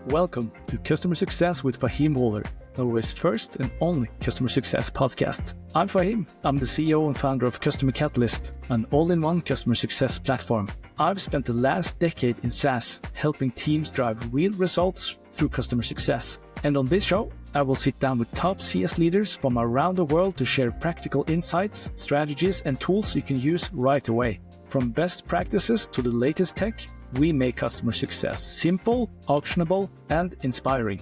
Welcome to Customer Success with Fahim Waaler, Norway's first and only customer success podcast. I'm Fahim. I'm the CEO and founder of Customer Catalyst, an all-in-one customer success platform. I've spent the last decade in SaaS, helping teams drive real results through customer success. And on this show, I will sit down with top CS leaders from around the world to share practical insights, strategies, and tools you can use right away. From best practices to the latest tech, we make customer success simple, actionable, and inspiring.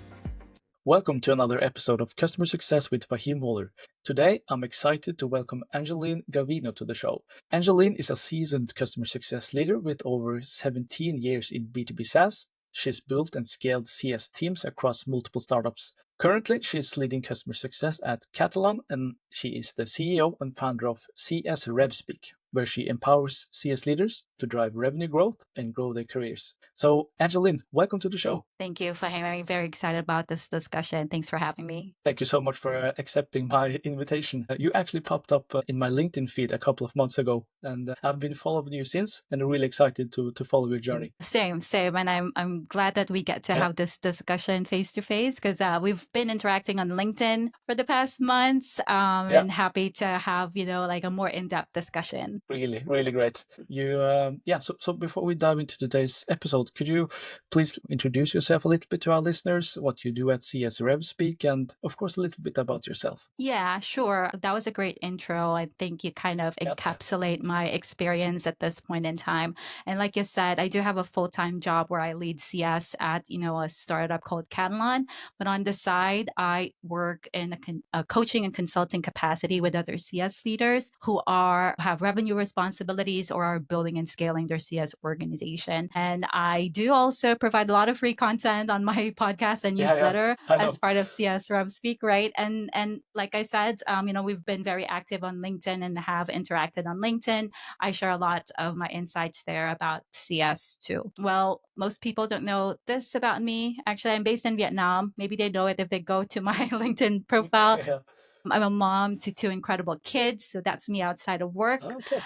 Welcome to another episode of Customer Success with Fahim Waaler. Today, I'm excited to welcome Angeline Gavino to the show. Angeline is a seasoned customer success leader with over 17 years in B2B SaaS. She's built and scaled CS teams across multiple startups. Currently, she's leading customer success at Catalan, and she is the CEO and founder of CS RevSpeak, where she empowers CS leaders to drive revenue growth and grow their careers. So, Angeline, welcome to the show. Thank you, Fahim. I'm very excited about this discussion. Thanks for having me. Thank you so much for accepting my invitation. You actually popped up in my LinkedIn feed a couple of months ago, and I've been following you since, and I'm really excited to follow your journey. Same. And I'm glad that we get to have this discussion face to face because we've been interacting on LinkedIn for the past months, and happy to have like a more in-depth discussion. Really, really great. So before we dive into today's episode, could you please introduce yourself a little bit to our listeners, what you do at CS RevSpeak, and of course, a little bit about yourself? Yeah, sure. That was a great intro. I think you kind of encapsulate my experience at this point in time. And like you said, I do have a full-time job where I lead CS at, a startup called Catalan. But on the side, I work in a coaching and consulting capacity with other CS leaders who have revenue responsibilities or are building and scaling their CS organization. And I do also provide a lot of free content on my podcast and newsletter as part of CS RevSpeak, right? And like I said, we've been very active on LinkedIn and have interacted on LinkedIn. I share a lot of my insights there about CS too. Well, most people don't know this about me. Actually, I'm based in Vietnam. Maybe they know it if they go to my LinkedIn profile. I'm a mom to two incredible kids, so that's me outside of work. Okay.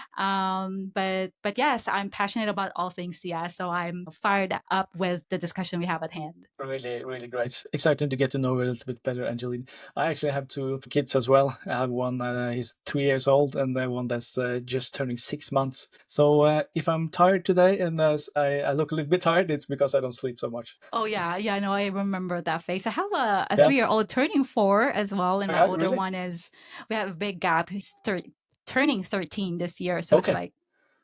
But yes, I'm passionate about all things CS, so I'm fired up with the discussion we have at hand. Really, really great. It's exciting to get to know you a little bit better, Angeline. I actually have two kids as well. I have one, he's 3 years old, and one that's just turning 6 months. So if I'm tired today and I look a little bit tired, it's because I don't sleep so much. Oh, yeah. No, I remember that phase. I have a 3-year-old turning 4 as well, and my older one is, we have a big gap. He's turning 13 this year. So it's like,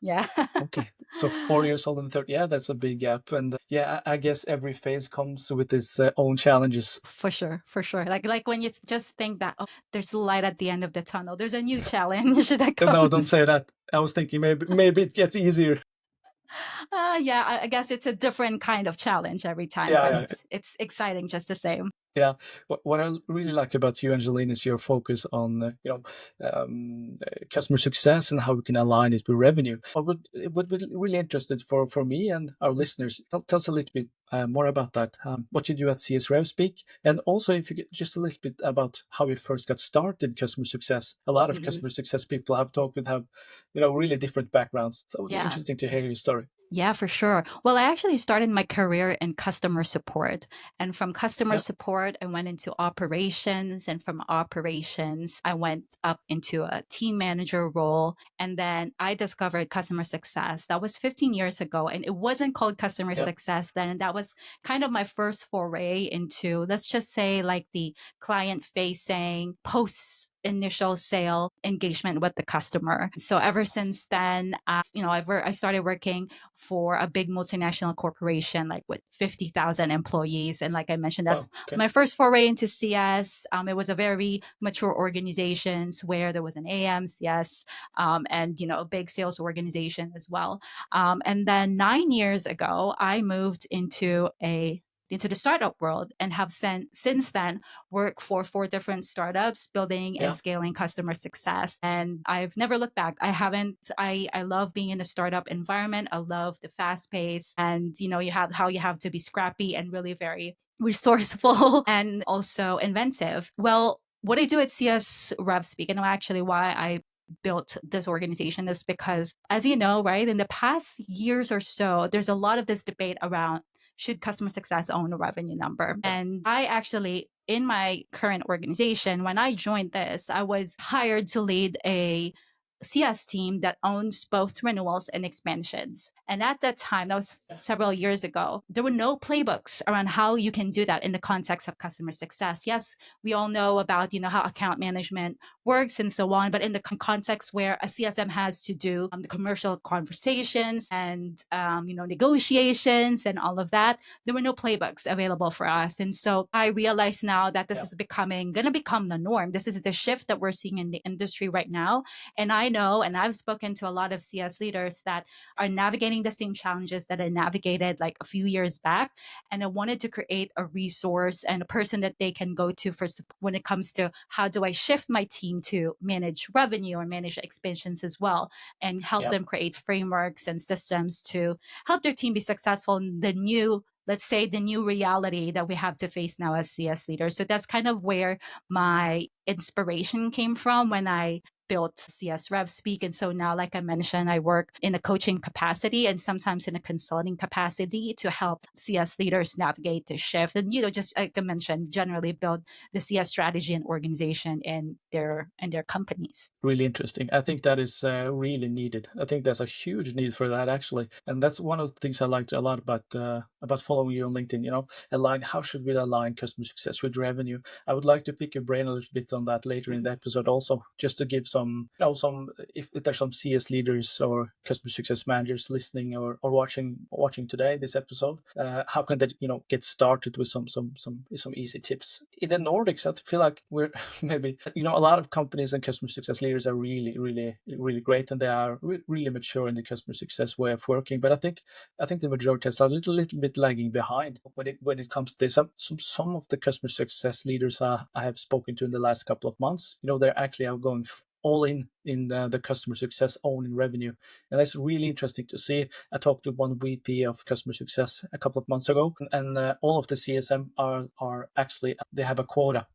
Okay. So 4 years old and 30. Yeah, that's a big gap. And I guess every phase comes with its own challenges. For sure. Like when you just think that, there's light at the end of the tunnel, there's a new challenge that comes. No, don't say that. I was thinking maybe it gets easier. I guess it's a different kind of challenge every time. It's exciting just the same. Yeah, what I really like about you, Angeline, is your focus on customer success and how we can align it with revenue. It would be really interested for me and our listeners. Tell us a little bit more about that. What you do at CS RevSpeak, and also if you could just a little bit about how you first got started in customer success. A lot of customer success people I've talked with have really different backgrounds. So it would be interesting to hear your story. Yeah, for sure. Well, I actually started my career in customer support. And from customer support, I went into operations. And from operations, I went up into a team manager role. And then I discovered customer success. That was 15 years ago. And it wasn't called customer success then. And that was kind of my first foray into, let's just say, like the client-facing initial sale engagement with the customer. So ever since then, I started working for a big multinational corporation, like with 50,000 employees. And like I mentioned, that's my first foray into CS. It was a very mature organization where there was an AM, CS, and a big sales organization as well. And then 9 years ago, I moved into the startup world and have since then worked for 4 different startups building and scaling customer success. And I've never looked back. I love being in a startup environment. I love the fast pace and, you have to be scrappy and really very resourceful and also inventive. Well, what I do at CS RevSpeak, and actually why I built this organization is because, as you know, right, in the past years or so, there's a lot of this debate around should customer success own a revenue number? And I actually, in my current organization, when I joined this, I was hired to lead a CS team that owns both renewals and expansions. And at that time, that was several years ago, there were no playbooks around how you can do that in the context of customer success. Yes, we all know about, how account management works and so on, but in the context where a CSM has to do the commercial conversations and, negotiations and all of that, there were no playbooks available for us. And so I realize now that this is going to become the norm. This is the shift that we're seeing in the industry right now. And I know, and I've spoken to a lot of CS leaders that are navigating the same challenges that I navigated like a few years back. And I wanted to create a resource and a person that they can go to for when it comes to how do I shift my team to manage revenue or manage expansions as well, and help them create frameworks and systems to help their team be successful in the new, let's say, the new reality that we have to face now as CS leaders. So that's kind of where my inspiration came from when I built CS Rev Speak. And so now, like I mentioned, I work in a coaching capacity and sometimes in a consulting capacity to help CS leaders navigate the shift. And, just like I mentioned, generally build the CS strategy and organization in their companies. Really interesting. I think that is really needed. I think there's a huge need for that, actually. And that's one of the things I liked a lot about following you on LinkedIn, how should we align customer success with revenue? I would like to pick your brain a little bit on that later in the episode also, just to give if there's some CS leaders or customer success managers listening or watching today this episode, how can they get started with some easy tips. In the Nordics, I feel like we're maybe a lot of companies and customer success leaders are really really really great, and they are really mature in the customer success way of working. But I think the majority is a little bit lagging behind when it comes to this. Some of the customer success leaders I have spoken to in the last couple of months, they're actually going all in the customer success owning revenue. And that's really interesting to see. I talked to one VP of customer success a couple of months ago, and all of the CSM are actually, they have a quota.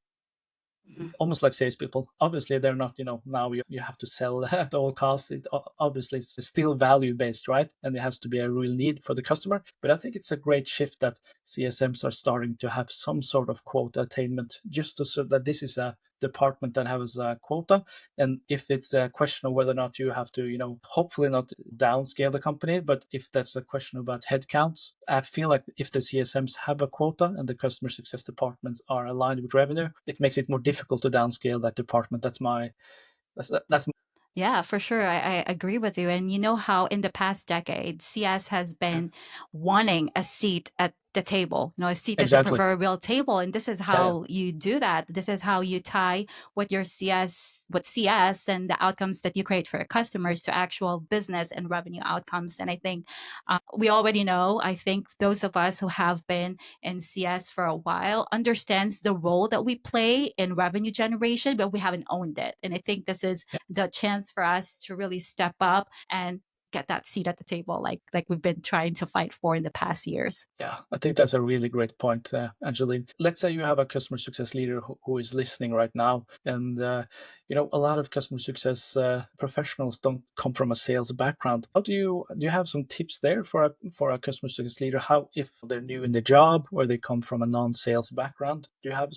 Almost like salespeople. Obviously, they're not, now you have to sell at all costs. It obviously it's still value-based, right? And it has to be a real need for the customer. But I think it's a great shift that CSMs are starting to have some sort of quota attainment, just so that this is a department that has a quota. And if it's a question of whether or not you have to, hopefully not downscale the company, but if that's a question about headcounts, I feel like if the CSMs have a quota and the customer success departments are aligned with revenue, it makes it more difficult to downscale that department. That's Yeah, for sure. I agree with you. And you know how in the past decade, CS has been wanting a seat at the table, a seat at the proverbial table. And this is how you do that. This is how you tie what CS and the outcomes that you create for your customers to actual business and revenue outcomes. And I think we already know, I think those of us who have been in CS for a while understands the role that we play in revenue generation, but we haven't owned it. And I think this is the chance for us to really step up and get that seat at the table like we've been trying to fight for in the past years. Yeah, I think that's a really great point, Angeline. Let's say you have a customer success leader who is listening right now, and a lot of customer success professionals don't come from a sales background. How do you have some tips there for a customer success leader? How, if they're new in the job or they come from a non-sales background, do you have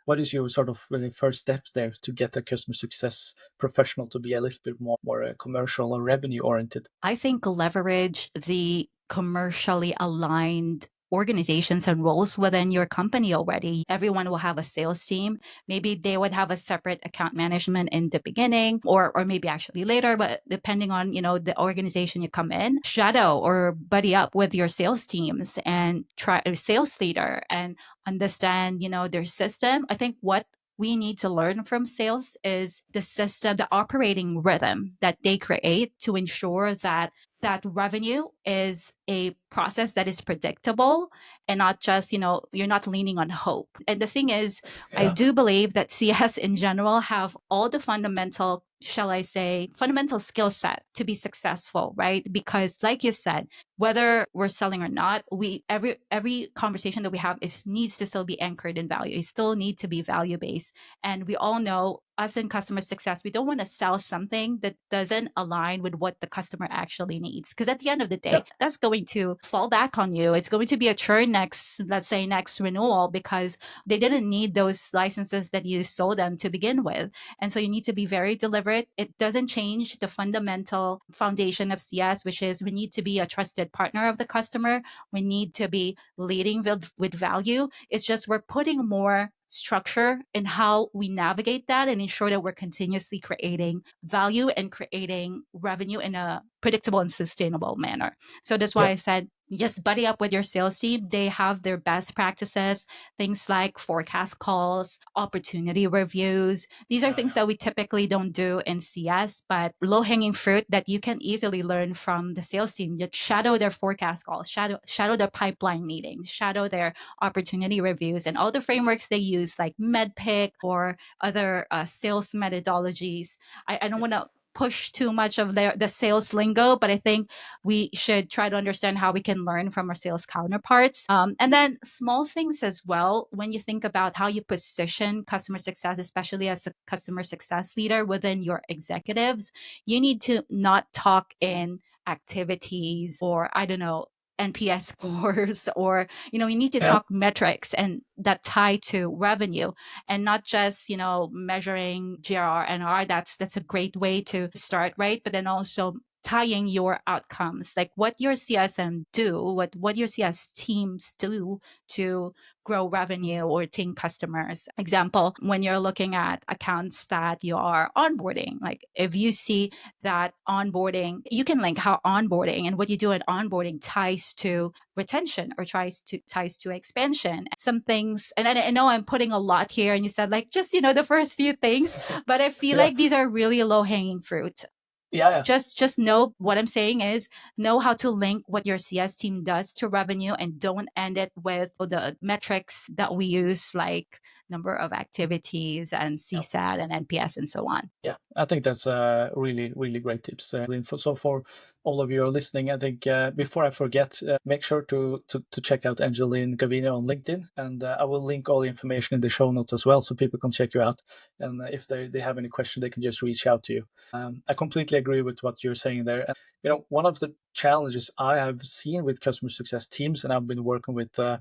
what is your sort of really first steps there to get a customer success professional to be a little bit more commercial or revenue oriented? I think leverage the commercially aligned organizations and roles within your company already. Everyone will have a sales team. Maybe they would have a separate account management in the beginning or maybe actually later, but depending on, the organization you come in, shadow or buddy up with your sales teams and try a sales leader and understand, their system. I think what we need to learn from sales is the system, the operating rhythm that they create to ensure that revenue is a process that is predictable and not just, you're not leaning on hope. And the thing is, I do believe that CS in general have all the fundamental shall I say, fundamental skill set to be successful, right? Because like you said, whether we're selling or not, every conversation that we have needs to still be anchored in value. It still need to be value based. And we all know, us in customer success, we don't want to sell something that doesn't align with what the customer actually needs. Because at the end of the day, that's going to fall back on you. It's going to be a churn let's say next renewal, because they didn't need those licenses that you sold them to begin with. And so you need to be very deliberate. It doesn't change the fundamental foundation of CS, which is we need to be a trusted partner of the customer. We need to be leading with value. It's just we're putting more structure in how we navigate that and ensure that we're continuously creating value and creating revenue in a predictable and sustainable manner. So that's why I said, just buddy up with your sales team. They have their best practices, things like forecast calls, opportunity reviews. These are things that we typically don't do in CS, but low-hanging fruit that you can easily learn from the sales team. Just shadow their forecast calls, shadow their pipeline meetings, shadow their opportunity reviews, and all the frameworks they use, like MedPick or other sales methodologies. I don't want to push too much of the sales lingo, but I think we should try to understand how we can learn from our sales counterparts. And then small things as well, when you think about how you position customer success, especially as a customer success leader within your executives, you need to not talk in activities or, I don't know, NPS scores, or you need to talk metrics and that tie to revenue, and not just measuring GRR and R. That's a great way to start, right? But then also tying your outcomes, like what your CSM do, what your CS teams do to grow revenue or retain customers. Example, when you're looking at accounts that you are onboarding, like if you see that onboarding, you can link how onboarding and what you do at onboarding ties to retention or ties to expansion. Some things, and I know I'm putting a lot here, and you said like just the first few things, but I feel like these are really low hanging fruit. Just know what I'm saying is know how to link what your CS team does to revenue, and don't end it with the metrics that we use, like number of activities and CSAT and NPS and so on. Yeah, I think that's really, really great tips. So for all of you who are listening, I think before I forget, make sure to check out Angeline Gavino on LinkedIn, and I will link all the information in the show notes as well, so people can check you out. And if they have any question, they can just reach out to you. I completely agree with what you're saying there. And, one of the challenges I have seen with customer success teams, and I've been working with a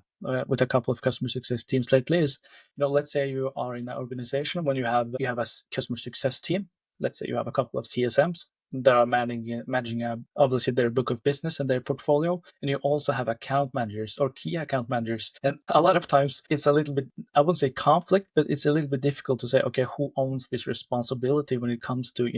couple of customer success teams lately, is let's say you are in an organization when you have a customer success team. Let's say you have a couple of CSMs that are managing obviously their book of business and their portfolio, and you also have account managers or key account managers. And a lot of times it's a little bit, I wouldn't say conflict, but it's a little bit difficult to say, okay, who owns this responsibility when it comes to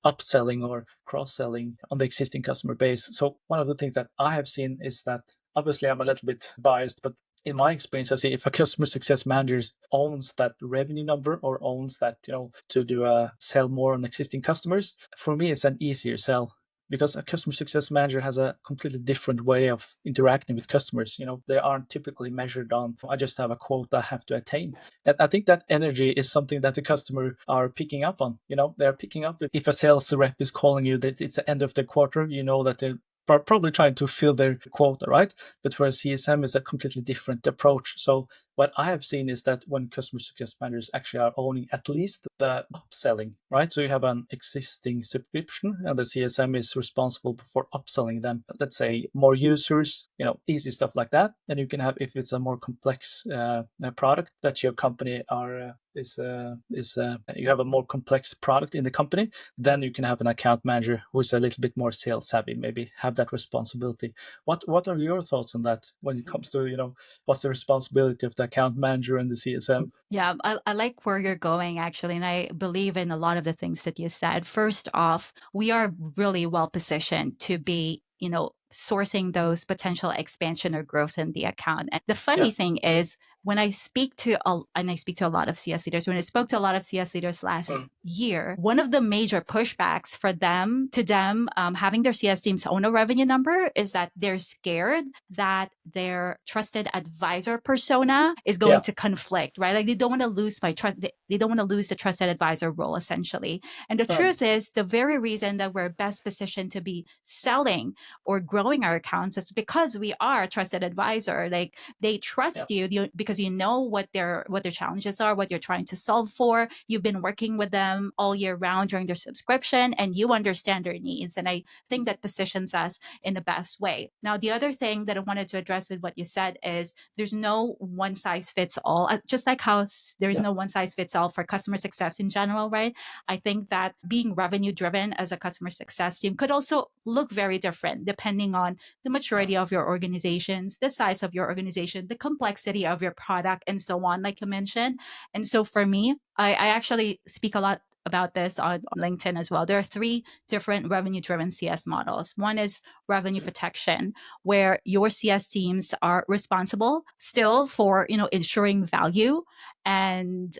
upselling or cross-selling on the existing customer base. So one of the things that I have seen is that, obviously I'm a little bit biased, but in my experience, I see if a customer success manager owns that revenue number or owns that, to do sell more on existing customers, for me, it's an easier sell, because a customer success manager has a completely different way of interacting with customers. They aren't typically measured on, I just have a quota I have to attain. And I think that energy is something that the customer are picking up on. They're picking up if a sales rep is calling you that it's the end of the quarter, that they're probably trying to fill their quota, right? But for a CSM, it's a completely different approach. So what I have seen is that when customer success managers actually are owning at least the upselling, right? So you have an existing subscription and the CSM is responsible for upselling them, let's say more users, easy stuff like that. And you can have, if it's a more complex product that your company you have a more complex product in the company, then you can have an account manager who is a little bit more sales savvy, maybe have that responsibility. What are your thoughts on that when it comes to, what's the responsibility of the account manager and the CSM? Yeah, I like where you're going, actually. And I believe in a lot of the things that you said. First off, we are really well positioned to be, sourcing those potential expansion or growth in the account. And the funny thing is, when I speak to a lot of CS leaders, when I spoke to a lot of CS leaders last year, one of the major pushbacks for them having their CS teams own a revenue number is that they're scared that their trusted advisor persona is going to conflict, right? Like they don't want to lose they don't want to lose the trusted advisor role, essentially. And the truth is, the very reason that we're best positioned to be selling or growing our accounts is because we are a trusted advisor. Like they trust you because you know what their challenges are, what you're trying to solve for. You've been working with them all year round during their subscription, and you understand their needs. And I think that positions us in the best way. Now, the other thing that I wanted to address with what you said is there's no one size fits all. Just like how there's no one size fits all for customer success in general, right? I think that being revenue driven as a customer success team could also look very different depending on the maturity of your organizations, the size of your organization, the complexity of your product, and so on, like you mentioned. And so for me, I actually speak a lot about this on LinkedIn as well. There are 3 different revenue-driven CS models. One is revenue protection, where your CS teams are responsible still for, ensuring value and,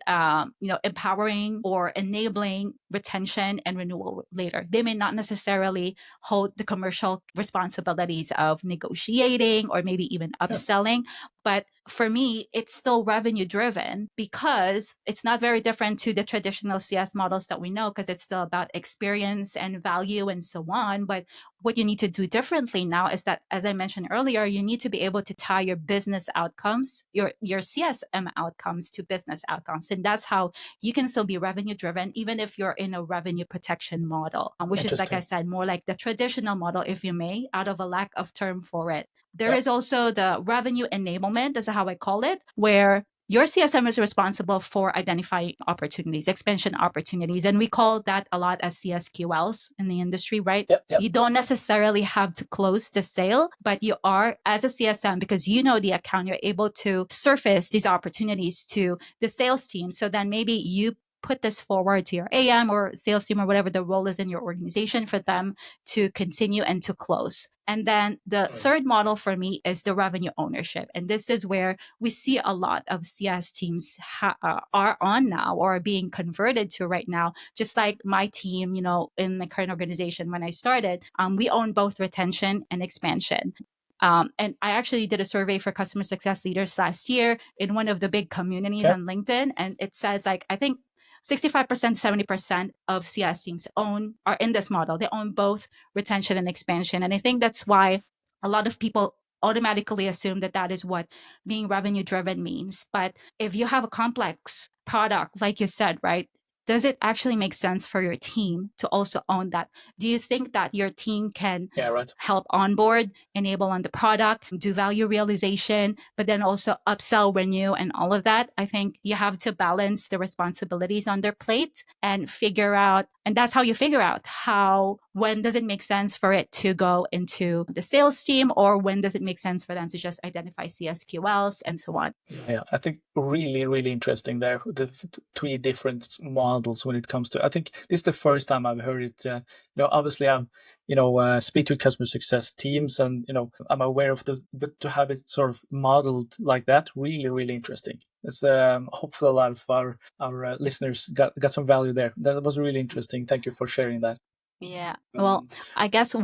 empowering or enabling retention and renewal later. They may not necessarily hold the commercial responsibilities of negotiating or maybe even upselling. But for me, it's still revenue driven because it's not very different to the traditional CS models that we know, because it's still about experience and value and so on. But what you need to do differently now is that, as I mentioned earlier, you need to be able to tie your business outcomes, your CSM outcomes to business outcomes. And that's how you can still be revenue driven, even if you're in a revenue protection model, which is, like I said, more like the traditional model, if you may, out of a lack of term for it. There is also the revenue enablement, that's how I call it, where your CSM is responsible for identifying opportunities, expansion opportunities. And we call that a lot as CSQLs in the industry, right? You don't necessarily have to close the sale, but you are, as a CSM, because you know the account, you're able to surface these opportunities to the sales team. So then maybe you put this forward to your AM or sales team or whatever the role is in your organization for them to continue and to close. And then the third model for me is the revenue ownership. And this is where we see a lot of CS teams are on now or are being converted to right now. Just like my team, in my current organization, when I started, we own both retention and expansion. And I actually did a survey for customer success leaders last year in one of the big communities on LinkedIn. And it says, I think 65%, 70% of CS teams are in this model. They own both retention and expansion. And I think that's why a lot of people automatically assume that is what being revenue driven means. But if you have a complex product, like you said, right, does it actually make sense for your team to also own that? Do you think that your team can help onboard, enable on the product, do value realization, but then also upsell, renew, and all of that? I think you have to balance the responsibilities on their plate and figure out, and that's how you figure out when does it make sense for it to go into the sales team, or when does it make sense for them to just identify CSQLs and so on. Yeah, I think really, really interesting there, the 3 different models when it comes to, I think this is the first time I've heard it. Obviously I'm, speak to customer success teams and, I'm aware of but to have it sort of modeled like that, really, really interesting. It's hopefully a lot of our listeners got some value there. That was really interesting. Thank you for sharing that. Yeah. Well, I guess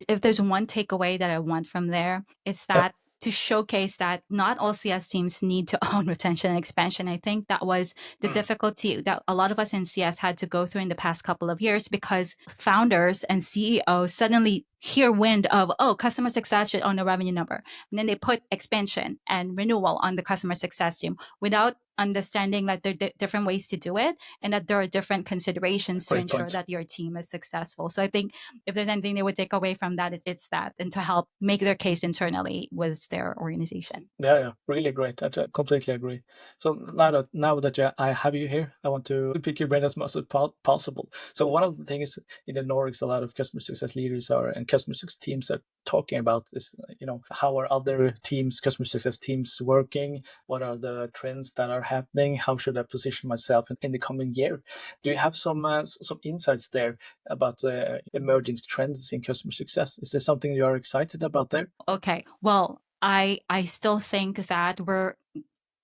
if there's one takeaway that I want from there, it's that to showcase that not all CS teams need to own retention and expansion. I think that was the difficulty that a lot of us in CS had to go through in the past couple of years, because founders and CEOs suddenly hear wind of, customer success should own a revenue number. And then they put expansion and renewal on the customer success team without understanding that there are different ways to do it and that there are different considerations to ensure that your team is successful. So I think if there's anything they would take away from that, it's that, and to help make their case internally with their organization. Yeah, really great. I completely agree. So now that I have you here, I want to pick your brain as much as possible. So one of the things in the Nordics, a lot of customer success leaders and customer success teams are talking about is, how are other teams, customer success teams working? What are the trends that are happening? How should I position myself in the coming year? Do you have some insights there about emerging trends in customer success? Is there something you are excited about there? Okay. Well, I still think that we're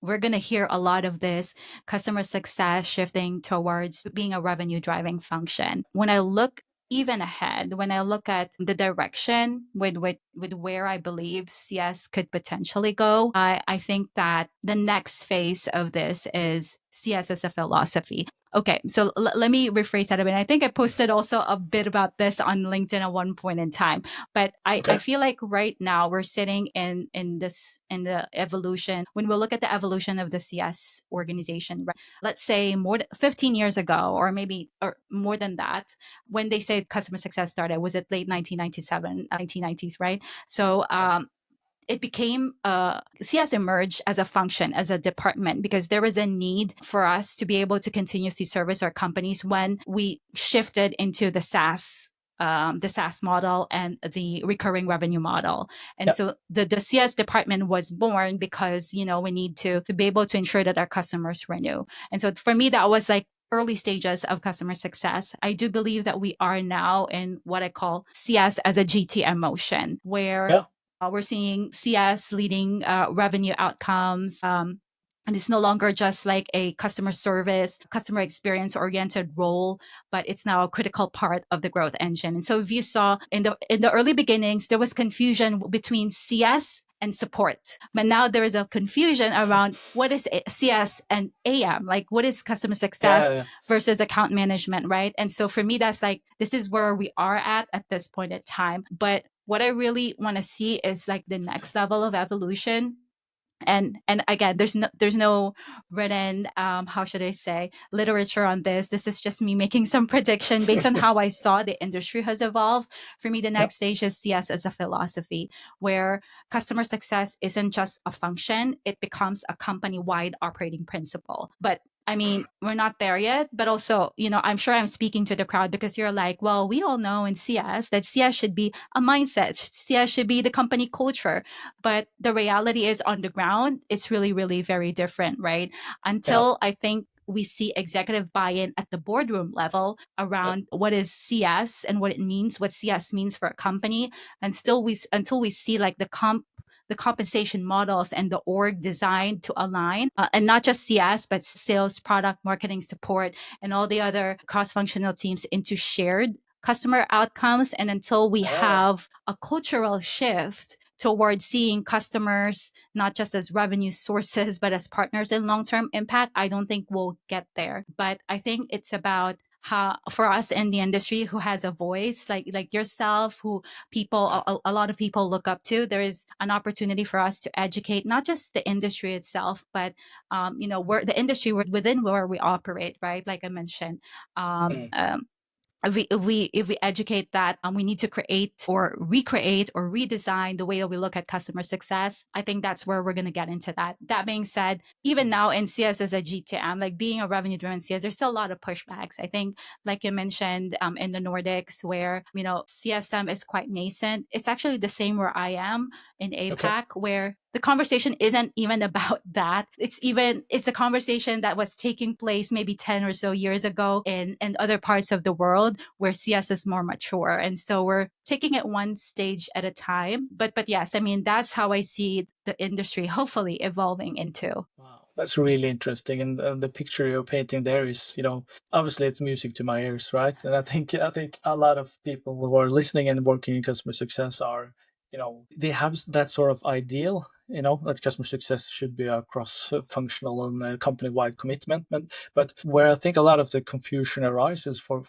going to hear a lot of this customer success shifting towards being a revenue driving function. When I look even ahead, when I look at the direction with where I believe CS could potentially go, I think that the next phase of this is CS as a philosophy. Okay, so let me rephrase that a bit. I think I posted also a bit about this on LinkedIn at one point in time, but I feel like right now we're sitting in the evolution. When we look at the evolution of the CS organization, right, let's say more than 15 years ago, or maybe or more than that, when they say customer success started, was it late 1997, 1990s, right? So it became CS emerged as a function, as a department, because there was a need for us to be able to continuously service our companies when we shifted into the SaaS model and the recurring revenue model. And so the CS department was born because, we need to be able to ensure that our customers renew. And so for me, that was like early stages of customer success. I do believe that we are now in what I call CS as a GTM motion, where we're seeing CS leading revenue outcomes. And it's no longer just like a customer service, customer experience oriented role, but it's now a critical part of the growth engine. And so if you saw in the early beginnings, there was confusion between CS and support. But now there is a confusion around what is CS and AM, like what is customer success versus account management, right? And so for me, that's like, this is where we are at this point in time. But what I really want to see is like the next level of evolution. And again, there's no written how should I say, literature on this. This is just me making some prediction based on how I saw the industry has evolved. For me, the next stage is CS as a philosophy, where customer success isn't just a function, it becomes a company-wide operating principle. But I mean, we're not there yet, but also, I'm sure I'm speaking to the crowd because you're like, well, we all know in CS that CS should be a mindset. CS should be the company culture. But the reality is on the ground, it's really, really very different, right? Until I think we see executive buy-in at the boardroom level around what is CS and what it means, what CS means for a company. And until we see like the compensation models and the org designed to align, and not just CS, but sales, product, marketing, support, and all the other cross-functional teams into shared customer outcomes. And until we have a cultural shift towards seeing customers not just as revenue sources, but as partners in long-term impact, I don't think we'll get there. But I think it's about how, for us in the industry who has a voice like yourself, who a lot of people look up to, there is an opportunity for us to educate not just the industry itself, but where the industry within where we operate, right? Like I mentioned, if we educate that we need to create or recreate or redesign the way that we look at customer success, I think that's where we're going to get into that. That being said, even now in CS as a GTM, like being a revenue driven CS, there's still a lot of pushbacks. I think, like you mentioned, in the Nordics, where CSM is quite nascent. It's actually the same where I am in APAC, where the conversation isn't even about that. It's the conversation that was taking place maybe 10 or so years ago in other parts of the world where CS is more mature. And so we're taking it one stage at a time. But yes, I mean, that's how I see the industry hopefully evolving into. Wow, that's really interesting. And the picture you're painting there is, obviously it's music to my ears, right? And I think a lot of people who are listening and working in customer success are, they have that sort of ideal, that customer success should be a cross-functional and company-wide commitment. But where I think a lot of the confusion arises for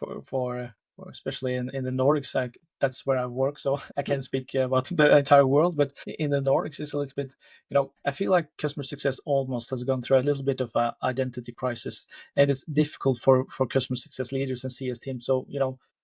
especially in the Nordics, that's where I work, so I can't speak about the entire world, but in the Nordics, it's a little bit, I feel like customer success almost has gone through a little bit of an identity crisis, and it's difficult for customer success leaders and CS teams. So,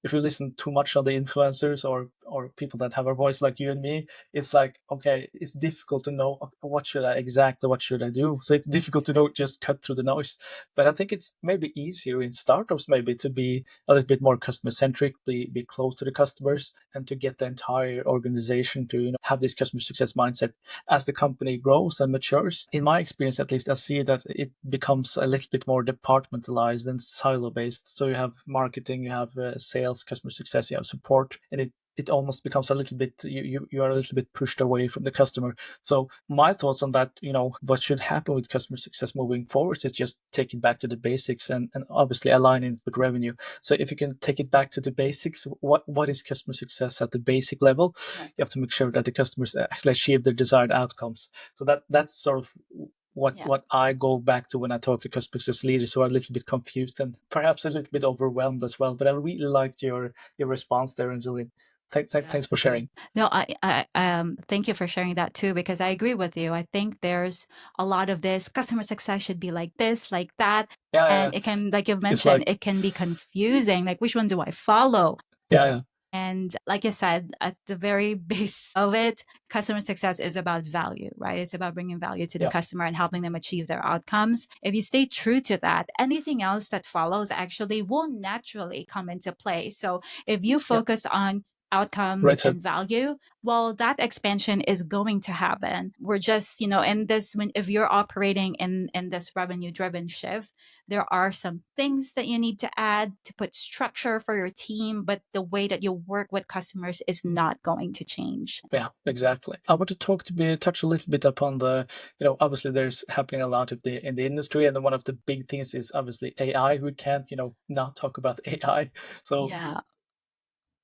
if you listen too much on the influencers or or people that have a voice like you and me, it's like, okay, it's difficult to know what should I do. So it's difficult to know, just cut through the noise. But I think it's maybe easier in startups maybe to be a little bit more customer centric, be close to the customers, and to get the entire organization to have this customer success mindset as the company grows and matures. In my experience, at least, I see that it becomes a little bit more departmentalized and silo based. So you have marketing, you have sales, customer success, you have support, and it almost becomes a little bit, you are a little bit pushed away from the customer. So my thoughts on that, what should happen with customer success moving forward is just take it back to the basics, and obviously aligning it with revenue. So if you can take it back to the basics, what is customer success at the basic level? Right. You have to make sure that the customers actually achieve their desired outcomes. So that's sort of what I go back to when I talk to customer success leaders who are a little bit confused and perhaps a little bit overwhelmed as well. But I really liked your response there, Angeline. Thanks for sharing. No, I thank you for sharing that too, because I agree with you. I think there's a lot of this customer success should be like this, like that. And it can, like you've mentioned, it can be confusing. Like, which one do I follow? Yeah. And like you said, at the very base of it, customer success is about value, right? It's about bringing value to the customer and helping them achieve their outcomes. If you stay true to that, anything else that follows will naturally come into play. So if you focus on outcomes and value, well, that expansion is going to happen. We're just, in this, if you're operating in this revenue driven shift, there are some things that you need to add to put structure for your team, but the way that you work with customers is not going to change. Yeah, exactly. I want to touch a little bit upon the, obviously there's happening a lot in the industry, and one of the big things is obviously AI. We can't, not talk about AI. So yeah.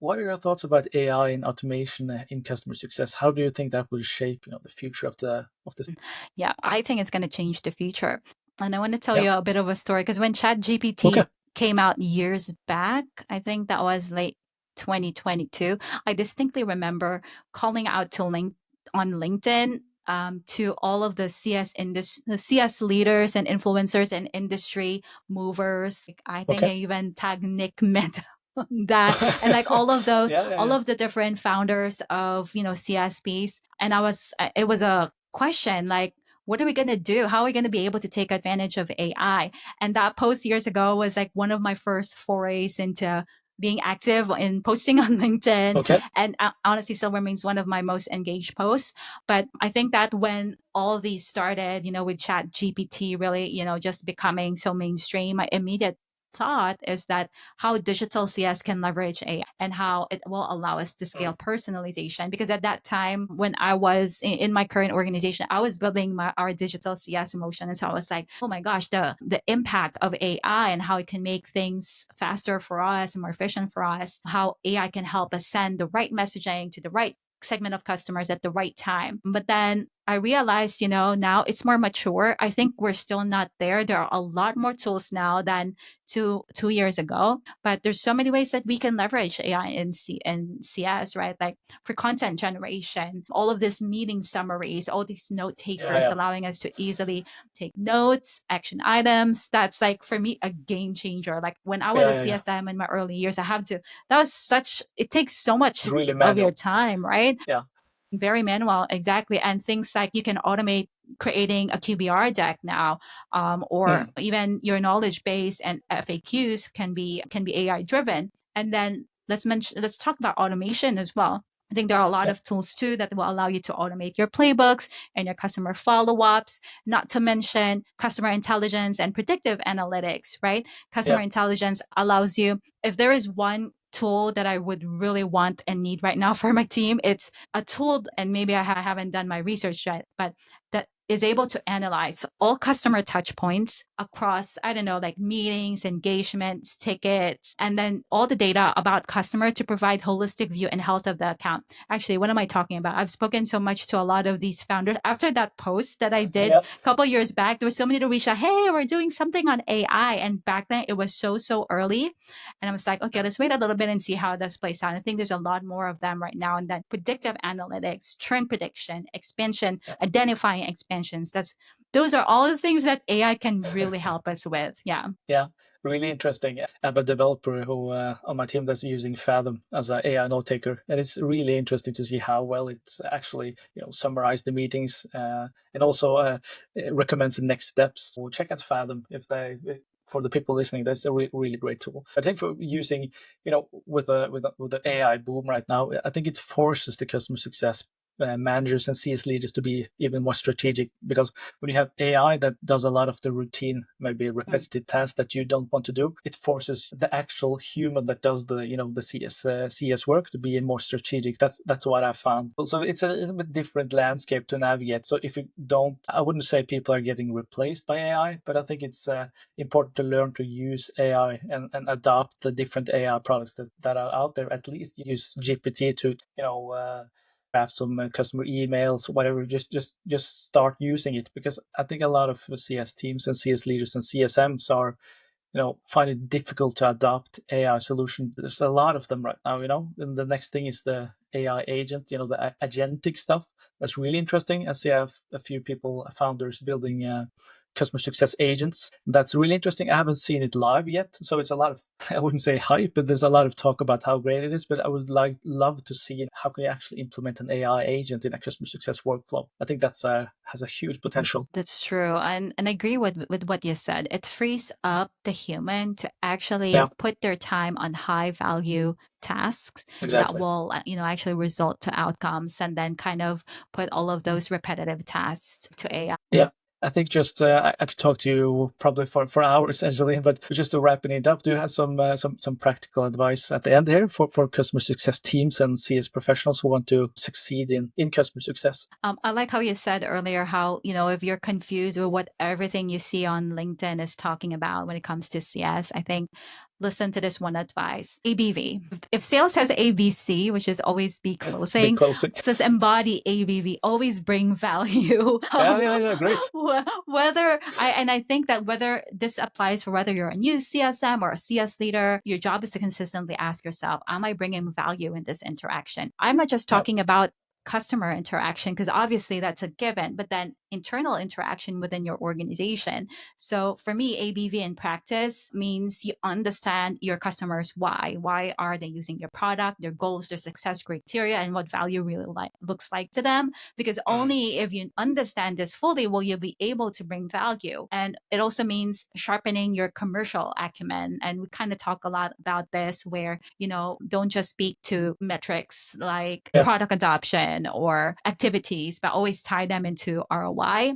What are your thoughts about AI and automation in customer success? How do you think that will shape, the future of this? Yeah, I think it's going to change the future. And I want to tell you a bit of a story, because when ChatGPT came out years back, I think that was late 2022, I distinctly remember calling out on LinkedIn to all of the CS leaders and influencers and industry movers. I think I even tagged Nick Meta that, and like all of those, all of the different founders of, CSPs. And it was a question like, what are we going to do? How are we going to be able to take advantage of AI? And that post years ago was like one of my first forays into being active in posting on LinkedIn, and honestly still remains one of my most engaged posts. But I think that when all these started, with Chat GPT really, just becoming so mainstream, my immediate thought is that how digital CS can leverage AI and how it will allow us to scale personalization. Because at that time, when I was in my current organization, I was building our digital CS motion. And so I was like, oh my gosh, the impact of AI and how it can make things faster for us and more efficient for us, how AI can help us send the right messaging to the right segment of customers at the right time. But then I realized, now it's more mature. I think we're still not there. There are a lot more tools now than two years ago, but there's so many ways that we can leverage AI in CS, right? Like for content generation, all of these meeting summaries, all these note takers, allowing us to easily take notes, action items. That's like, for me, a game changer. Like when I was a CSM in my early years, it takes so much of your time, right? Yeah. Very manual, exactly. And things like you can automate creating a QBR deck now, or even your knowledge base and FAQs can be AI driven. And then let's talk about automation as well. I think there are a lot of tools too that will allow you to automate your playbooks and your customer follow-ups, not to mention customer intelligence and predictive analytics, right? Customer intelligence allows you, if there is one tool that I would really want and need right now for my team, it's a tool, and maybe I haven't done my research yet, but that is able to analyze all customer touch points across, I don't know, like meetings, engagements, tickets, and then all the data about customer to provide holistic view and health of the account. Actually, what am I talking about? I've spoken so much to a lot of these founders. After that post that I did a couple years back, there was so many to reach out, hey, we're doing something on AI. And back then it was so early. And I was like, okay, let's wait a little bit and see how this plays out. I think there's a lot more of them right now. And then predictive analytics, trend prediction, expansion, identifying expansions. Those are all the things that AI can really help us with. Yeah. Yeah. Really interesting. I have a developer who on my team that's using Fathom as an AI note taker, and it's really interesting to see how well it's actually summarize the meetings and also recommends the next steps. So check out Fathom for the people listening. That's a really great tool. I think for using with the AI boom right now, I think it forces the customer success managers and CS leaders to be even more strategic, because when you have AI that does a lot of the routine, maybe repetitive tasks that you don't want to do, it forces the actual human that does the CS work to be more strategic. That's what I found. So it's a bit different landscape to navigate. So if you don't, I wouldn't say people are getting replaced by AI, but I think it's important to learn to use AI and adopt the different AI products that are out there. At least use GPT to have some customer emails, whatever. Just start using it, because I think a lot of CS teams and CS leaders and CSMs are find it difficult to adopt AI solution. There's a lot of them right now, and the next thing is the AI agent, the agentic stuff. That's really interesting. I see a few founders building customer success agents. That's really interesting. I haven't seen it live yet, so it's a lot of, I wouldn't say hype, but there's a lot of talk about how great it is. But I would love to see how can you actually implement an AI agent in a customer success workflow. I think that's has a huge potential. That's true, and I agree with what you said. It frees up the human to actually put their time on high value tasks that will actually result to outcomes, and then kind of put all of those repetitive tasks to AI. Yeah. I think just I could talk to you probably for hours, Angeline, but just to wrapping it up, do you have some practical advice at the end here for customer success teams and CS professionals who want to succeed in customer success? I like how you said earlier how, if you're confused with what everything you see on LinkedIn is talking about when it comes to CS, I think listen to this one advice. ABV. If sales has ABC, which is always be closing, it says embody ABV, always bring value. Yeah, great. I think that whether this applies for whether you're a new CSM or a CS leader, your job is to consistently ask yourself, am I bringing value in this interaction? I'm not just talking about customer interaction, because obviously that's a given, but then internal interaction within your organization. So for me, ABV in practice means you understand your customers' why. Why are they using your product, their goals, their success criteria, and what value really looks like to them? Because only if you understand this fully will you be able to bring value. And it also means sharpening your commercial acumen. And we kind of talk a lot about this where, don't just speak to metrics like product adoption or activities, but always tie them into ROI.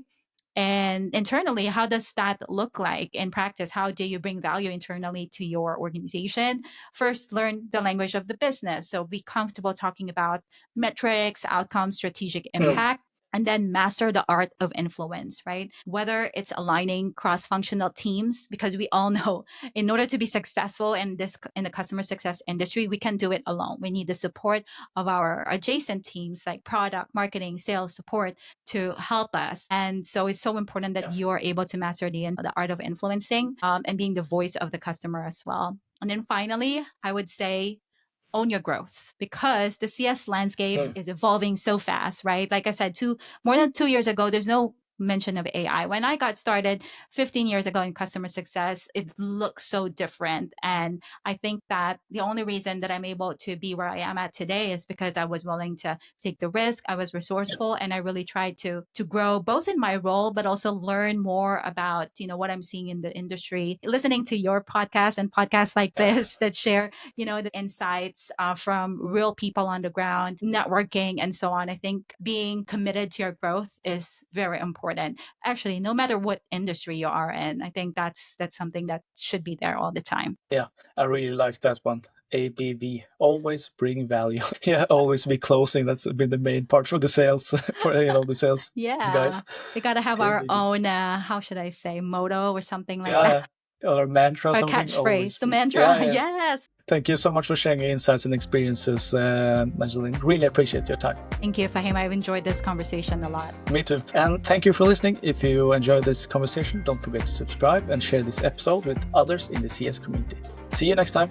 And internally, how does that look like in practice? How do you bring value internally to your organization? First, learn the language of the business. So be comfortable talking about metrics, outcomes, strategic impact. And then master the art of influence, right? Whether it's aligning cross-functional teams, because we all know in order to be successful in the customer success industry, we can't do it alone. We need the support of our adjacent teams like product, marketing, sales, support to help us. And so it's so important that you are able to master the art of influencing and being the voice of the customer as well. And then finally, I would say, own your growth, because the CS landscape is evolving so fast, right? Like I said, more than 2 years ago, there's no mention of AI. When I got started 15 years ago in customer success, it looked so different. And I think that the only reason that I'm able to be where I am at today is because I was willing to take the risk. I was resourceful, and I really tried to grow both in my role, but also learn more about, what I'm seeing in the industry, listening to your podcast and podcasts like this that share, the insights from real people on the ground, networking and so on. I think being committed to your growth is very important. Actually, no matter what industry you are in, I think that's something that should be there all the time. Yeah, I really like that one. ABV, always bring value. Always be closing. That's been the main part for the sales, for the sales guys. We gotta have our own, how should I say, motto or something like that. Or mantra, or something. Catchphrase. The mantra, yes. Thank you so much for sharing your insights and experiences, Angeline. Really appreciate your time. Thank you, Fahim. I've enjoyed this conversation a lot. Me too. And thank you for listening. If you enjoyed this conversation, don't forget to subscribe and share this episode with others in the CS community. See you next time.